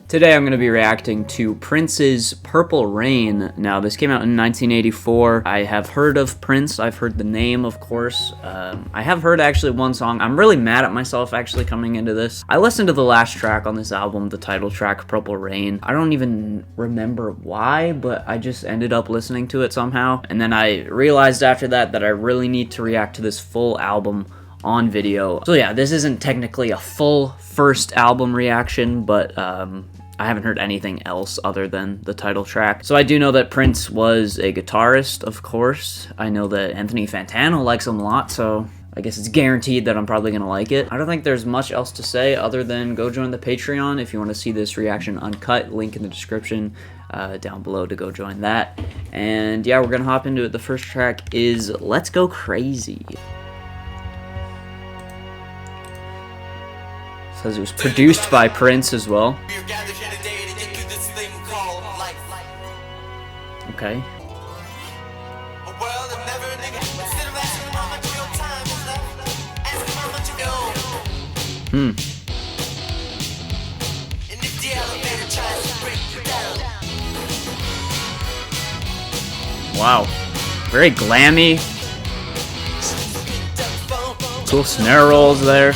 Today I'm going to be reacting to Prince's Purple Rain. Now, this came out in 1984. I have heard of Prince. I've heard the name, of course. I have heard actually one song. I'm really mad at myself actually coming into this. I listened to the last track on this album, the title track, Purple Rain. I don't even remember why, but I just ended up listening to it somehow. And then I realized after that I really need to react to this full album on video. So yeah, this isn't technically a full first album reaction, but I haven't heard anything else other than the title track. So I do know that Prince was a guitarist, of course. I know that Anthony Fantano likes him a lot, so I guess it's guaranteed that I'm probably gonna like it. I don't think there's much else to say other than go join the Patreon if you want to see this reaction uncut. Link in the description down below to go join that. And yeah, we're gonna hop into it. The first track is Let's Go Crazy. Says it was produced by Prince as well. Okay. Wow. Very glammy. Cool snare rolls there.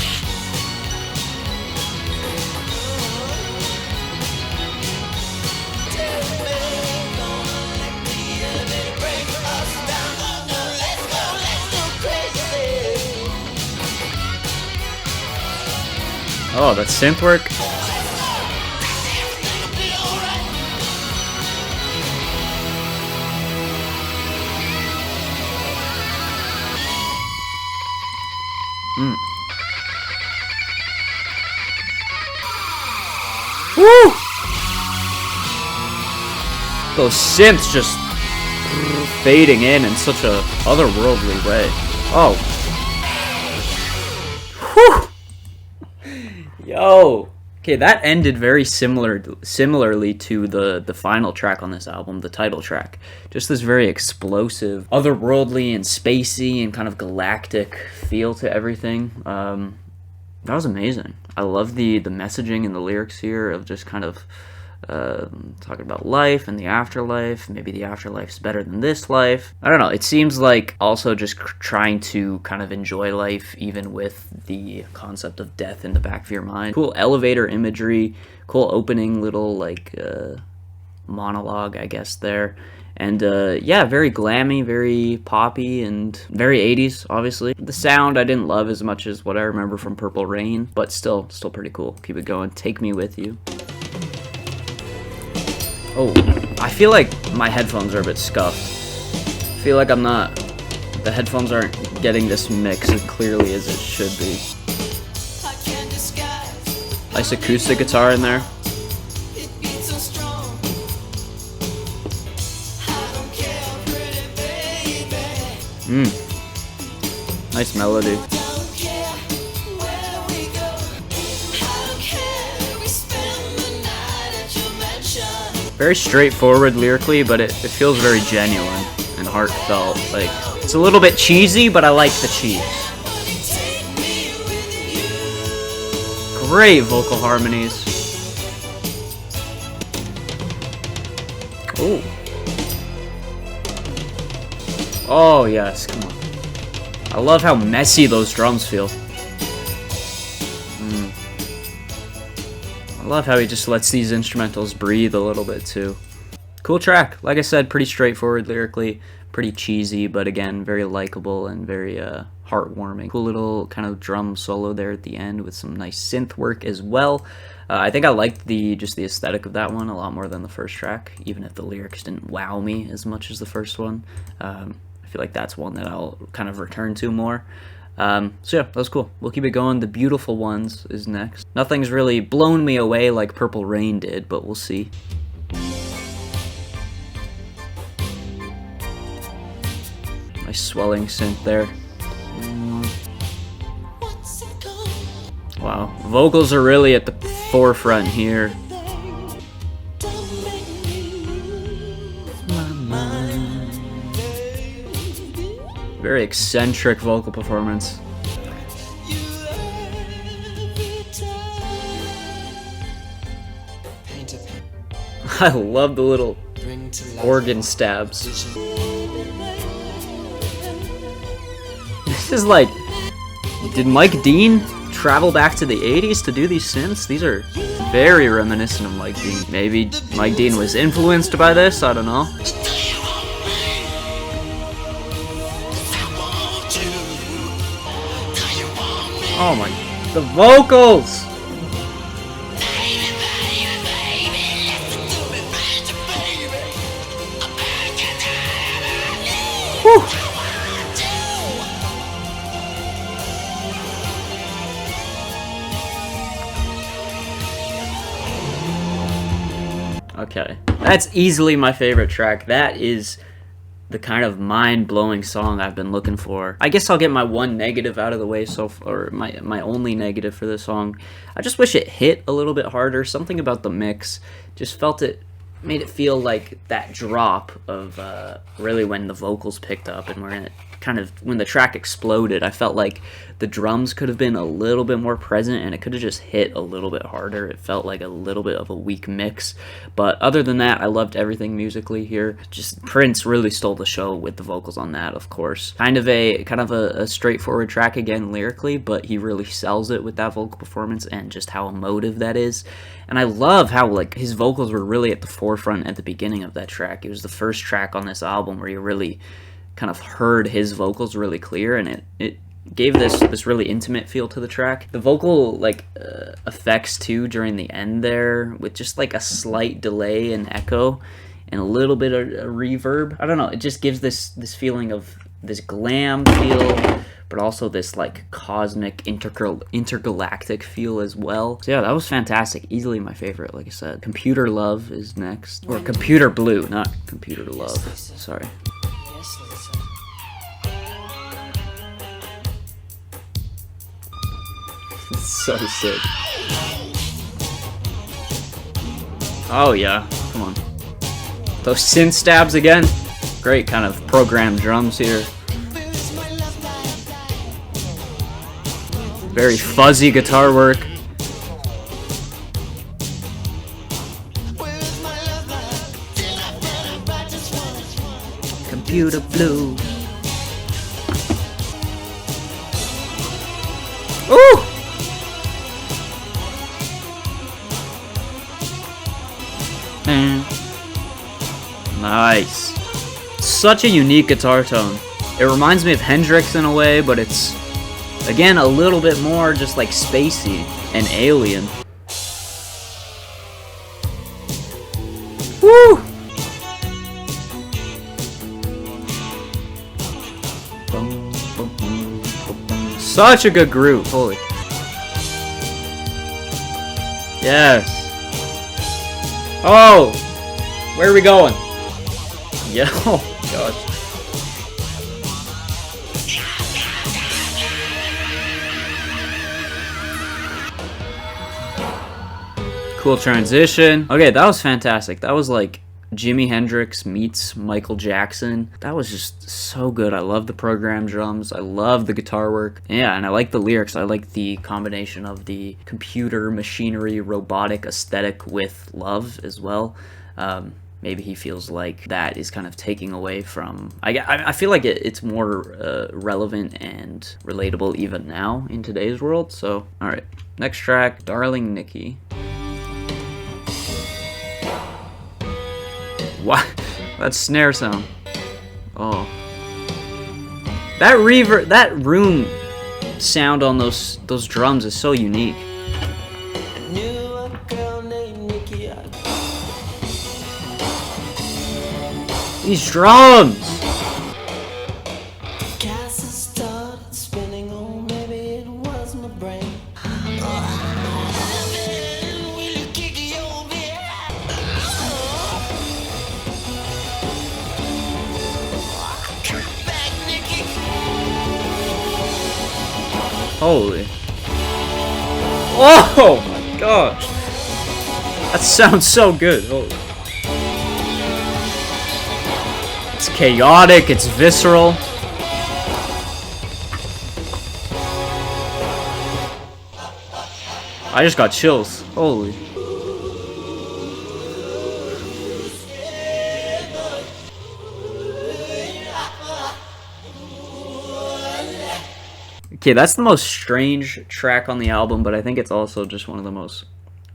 Oh, that synth work. Woo! Those synths just fading in such a otherworldly way. Oh. Whew! Yo, okay, that ended very similarly to the final track on this album, the title track. Just this very explosive, otherworldly and spacey and kind of galactic feel to everything. That was amazing. I love the messaging and the lyrics here of just kind of talking about life and the afterlife. Maybe the afterlife's better than this life. I don't know. It seems like also just trying to kind of enjoy life even with the concept of death in the back of your mind. Cool elevator imagery, cool opening little like monologue, I guess, there. And yeah, very glammy, very poppy, and very 80s, obviously. The sound I didn't love as much as what I remember from Purple Rain, but still pretty cool. Keep it going. Take Me With You. Oh, I feel like my headphones are a bit scuffed. I feel like the headphones aren't getting this mix as clearly as it should be. Nice acoustic guitar in there. Nice melody. Very straightforward lyrically, but it feels very genuine and heartfelt. Like, it's a little bit cheesy, but I like the cheese. Great vocal harmonies. Oh. Oh, yes, come on. I love how messy those drums feel. I love how he just lets these instrumentals breathe a little bit too. Cool track. Like I said, pretty straightforward lyrically, pretty cheesy, but again, very likable and very heartwarming. Cool little kind of drum solo there at the end with some nice synth work as well. I think I liked just the aesthetic of that one a lot more than the first track, even if the lyrics didn't wow me as much as the first one. I feel like that's one that I'll kind of return to more. So yeah, that was cool. We'll keep it going. The Beautiful Ones is next. Nothing's really blown me away like Purple Rain did, but we'll see. Nice swelling synth there. Wow, vocals are really at the forefront here. Very eccentric vocal performance. I love the little organ stabs. This is like, did Mike Dean travel back to the 80s to do these synths? These are very reminiscent of Mike Dean. Maybe Mike Dean was influenced by this, I don't know. Oh my, the vocals! Whew. Okay, that's easily my favorite track. That is the kind of mind-blowing song I've been looking for. I guess I'll get my one negative out of the way or my only negative for this song. I just wish it hit a little bit harder. Something about the mix just made it feel like that drop of really when the vocals picked up and when the track exploded. I felt like the drums could have been a little bit more present and it could have just hit a little bit harder. It felt like a little bit of a weak mix, but other than that, I loved everything musically here. Just Prince really stole the show with the vocals on that, of course. Kind of a straightforward track again lyrically, but he really sells it with that vocal performance and just how emotive that is. And I love how like his vocals were really at the forefront at the beginning of that track. It was the first track on this album where you really kind of heard his vocals really clear, and it gave this really intimate feel to the track. The vocal effects too during the end there, with just like a slight delay and echo and a little bit of a reverb. I don't know, it just gives this feeling of this glam feel, but also this like cosmic intergalactic feel as well. So yeah, that was fantastic. Easily my favorite, like I said. Computer Love is next. Or Computer Blue, not Computer Love. Sorry. It's so sick. Oh yeah, come on. Those synth stabs again. Great kind of programmed drums here. Very fuzzy guitar work. Computer Blue. Ooh! Nice. Such a unique guitar tone. It reminds me of Hendrix in a way, but it's, again, a little bit more just like spacey and alien. Woo! Such a good groove, holy. Yes. Oh! Where are we going? Yeah, oh gosh. Cool transition. Okay, that was fantastic. That was like Jimi Hendrix meets Michael Jackson. That was just so good. I love the programmed drums. I love the guitar work. Yeah, and I like the lyrics. I like the combination of the computer, machinery, robotic aesthetic with love as well. Maybe he feels like that is kind of taking away from... I feel like it's more relevant and relatable even now in today's world. So, alright. Next track, Darling Nikki. What? That snare sound. Oh. That reverb, that room sound on those drums is so unique. These drums! Holy. Oh my gosh. That sounds so good. Holy. It's chaotic, it's visceral. I just got chills. Holy. Okay, that's the most strange track on the album, but I think it's also just one of the most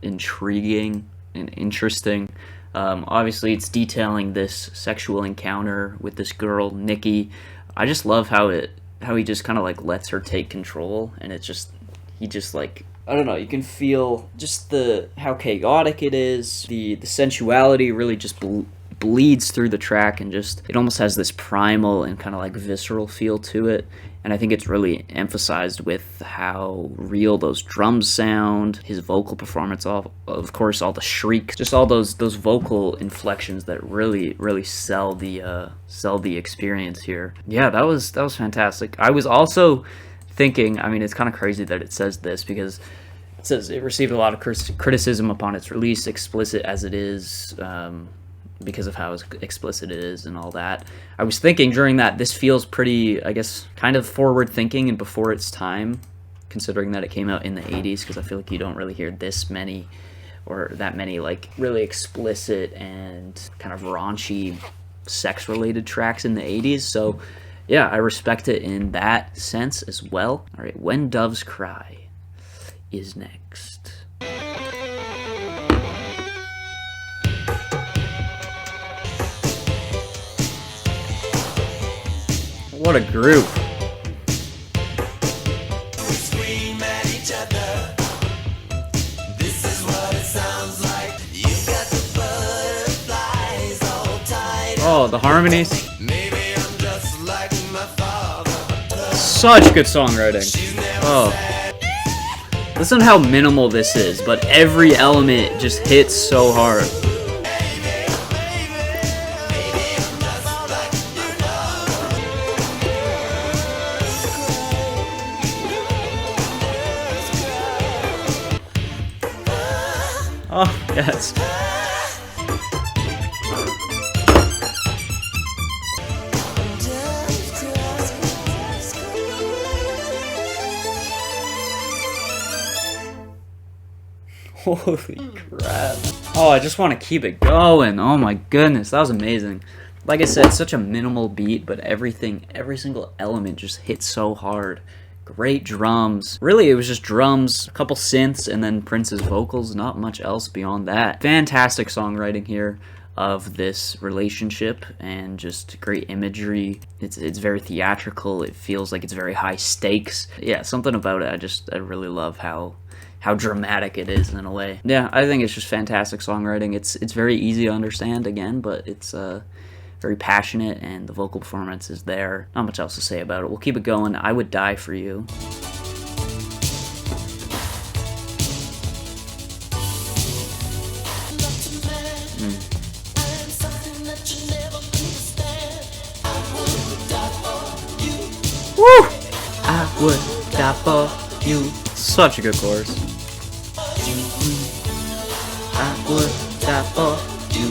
intriguing and interesting. Obviously, it's detailing this sexual encounter with this girl, Nikki. I just love how he just kind of like lets her take control, and he just like, I don't know, you can feel just how chaotic it is. The sensuality really just bleeds through the track, and just it almost has this primal and kind of like visceral feel to it. And I think it's really emphasized with how real those drums sound, his vocal performance, of course, all the shrieks, just all those vocal inflections that really sell the experience here. Yeah, that was fantastic. I was also thinking, I mean, it's kind of crazy that it says this, because it says it received a lot of criticism upon its release, explicit as it is, because of how explicit it is and all that. I was thinking during that, this feels pretty, I guess, kind of forward thinking and before its time, considering that it came out in the 80s, because I feel like you don't really hear this many or that many like really explicit and kind of raunchy sex related tracks in the 80s. So yeah, I respect it in that sense as well. All right, When Doves Cry is next. What a groove. Scream at each other. This is what it sounds like. You've got the butterflies all tied up. Oh, the harmonies. Maybe I'm just like my father. Such good songwriting. Oh. Listen to how minimal this is, but every element just hits so hard. Oh, yes. Holy crap. Oh, I just want to keep it going. Oh my goodness, that was amazing. Like I said, such a minimal beat, but every single element just hit so hard. Great drums. Really, it was just drums, a couple synths, and then Prince's vocals, not much else beyond that. Fantastic songwriting here of this relationship, and just great imagery. It's very theatrical. It feels like it's very high stakes. Yeah, something about it. I really love how dramatic it is in a way. Yeah, I think it's just fantastic songwriting. It's very easy to understand again, but it's very passionate, and the vocal performance is there. Not much else to say about it. We'll keep it going. I Would Die For You. Woo! I would die for you. Such a good chorus. I would die for you.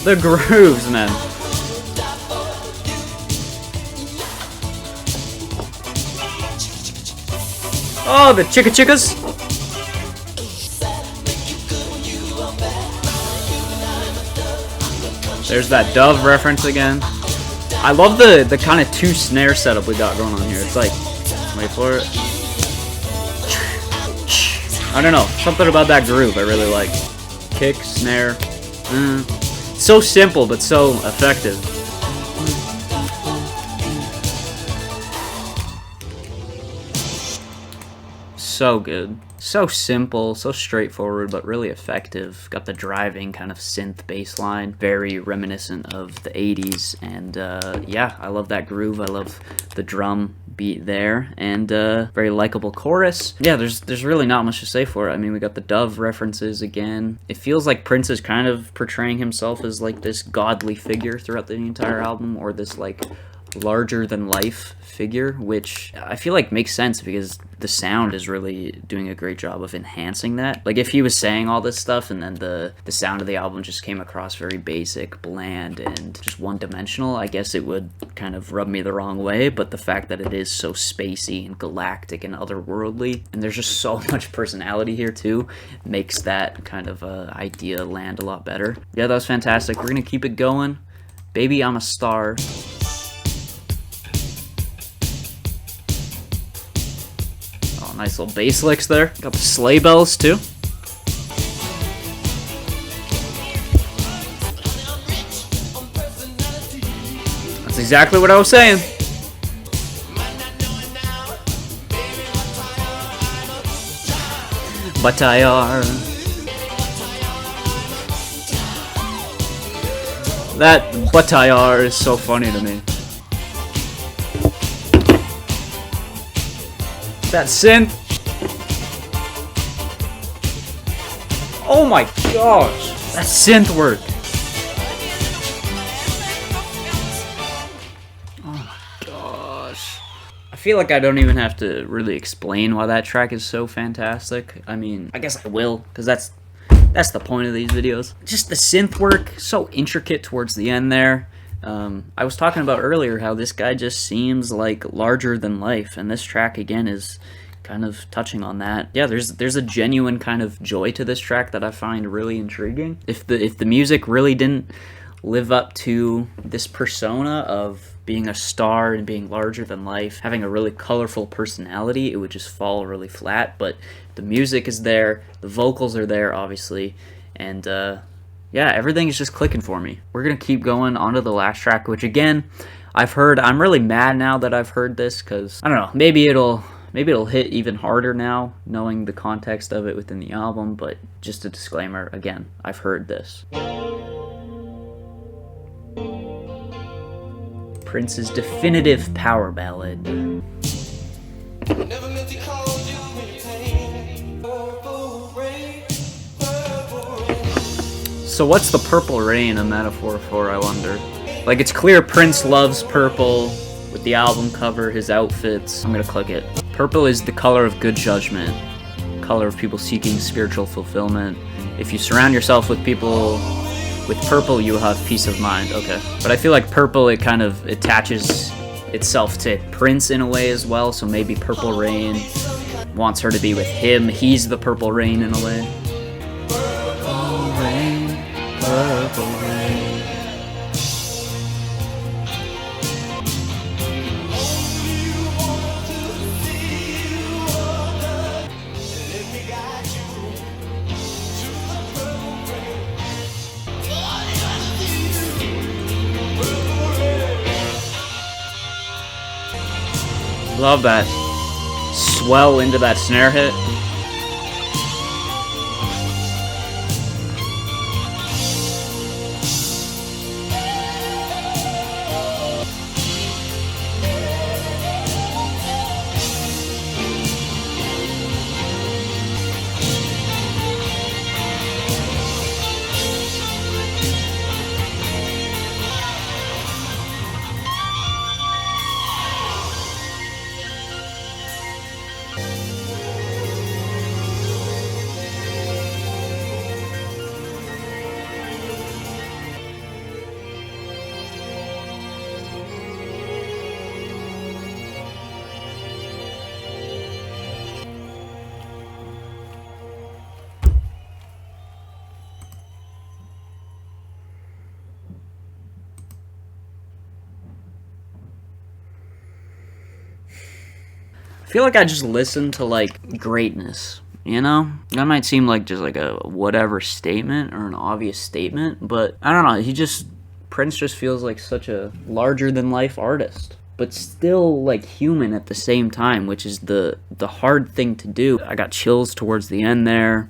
The grooves, man. Oh, the chicka chickas. There's that dove reference again. I love the kind of two snare setup we got going on here. It's like, wait for it. I don't know, something about that groove I really like. Kick, snare. So simple, but so effective. So good. So simple, so straightforward, but really effective. Got the driving kind of synth bass line, very reminiscent of the 80s, and yeah, I love that groove. I love the drum beat there, and very likable chorus. Yeah, there's really not much to say for it. I mean, we got the dove references again. It feels like Prince is kind of portraying himself as like this godly figure throughout the entire album, or this like larger than life figure, which I feel like makes sense because the sound is really doing a great job of enhancing that. Like if he was saying all this stuff and then the sound of the album just came across very basic, bland, and just one-dimensional, I guess it would kind of rub me the wrong way. But the fact that it is so spacey and galactic and otherworldly, and there's just so much personality here too, makes that kind of idea land a lot better. Yeah, that was fantastic. We're gonna keep it going. Baby, I'm a Star. Nice little bass licks there. Got the sleigh bells too. That's exactly what I was saying. But I are. That Batayar is so funny to me. That synth. Oh my gosh. That synth work. Oh my gosh. I feel like I don't even have to really explain why that track is so fantastic. I mean, I guess I will, because that's the point of these videos. Just the synth work, so intricate towards the end there. I was talking about earlier how this guy just seems like larger than life, and this track again is kind of touching on that. Yeah, there's a genuine kind of joy to this track that I find really intriguing. If the music really didn't live up to this persona of being a star and being larger than life, having a really colorful personality, it would just fall really flat. But the music is there, the vocals are there, obviously, and yeah, everything is just clicking for me. We're gonna keep going on to the last track, which again, I'm really mad now that I've heard this, because, I don't know, maybe it'll hit even harder now, knowing the context of it within the album, but just a disclaimer, again, I've heard this. Prince's definitive power ballad. So what's the purple rain a metaphor for, I wonder? Like, it's clear Prince loves purple with the album cover, his outfits. I'm gonna click it. Purple is the color of good judgment, color of people seeking spiritual fulfillment. If you surround yourself with people with purple, you will have peace of mind. Okay. But I feel like purple, it kind of attaches itself to Prince in a way as well, so maybe Purple Rain wants her to be with him. He's the Purple Rain in a way. Purple rain, purple rain. Love that swell into that snare hit. I feel like I just listen to, like, greatness, you know? That might seem like just, like, a whatever statement or an obvious statement, but I don't know, Prince just feels like such a larger-than-life artist, but still, like, human at the same time, which is the hard thing to do. I got chills towards the end there.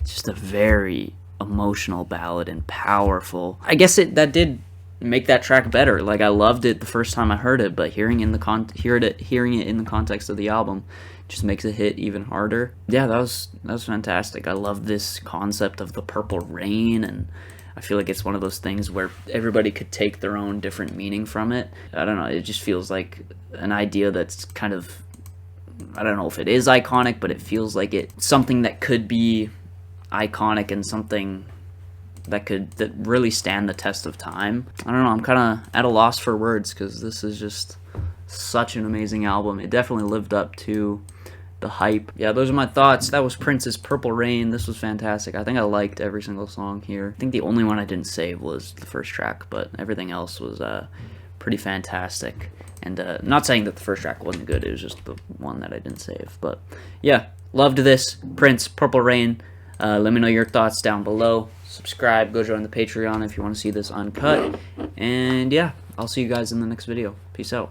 Just a very emotional ballad and powerful. I guess that did make that track better. Like, I loved it the first time I heard it, but hearing it in the context of the album just makes it hit even harder. Yeah, that was fantastic. I love this concept of the purple rain, and I feel like it's one of those things where everybody could take their own different meaning from it. I don't know, it just feels like an idea that's kind of, I don't know if it is iconic, but it feels like it's something that could be iconic and something that really stand the test of time. I don't know, I'm kind of at a loss for words, because this is just such an amazing album. It definitely lived up to the hype. Yeah, those are my thoughts. That was Prince's Purple Rain. This was fantastic. I think I liked every single song here. I think the only one I didn't save was the first track, but everything else was pretty fantastic. And not saying that the first track wasn't good, it was just the one that I didn't save. But yeah, loved this. Prince, Purple Rain. Let me know your thoughts down below. Subscribe, go join the Patreon if you want to see this uncut. And yeah, I'll see you guys in the next video. Peace out.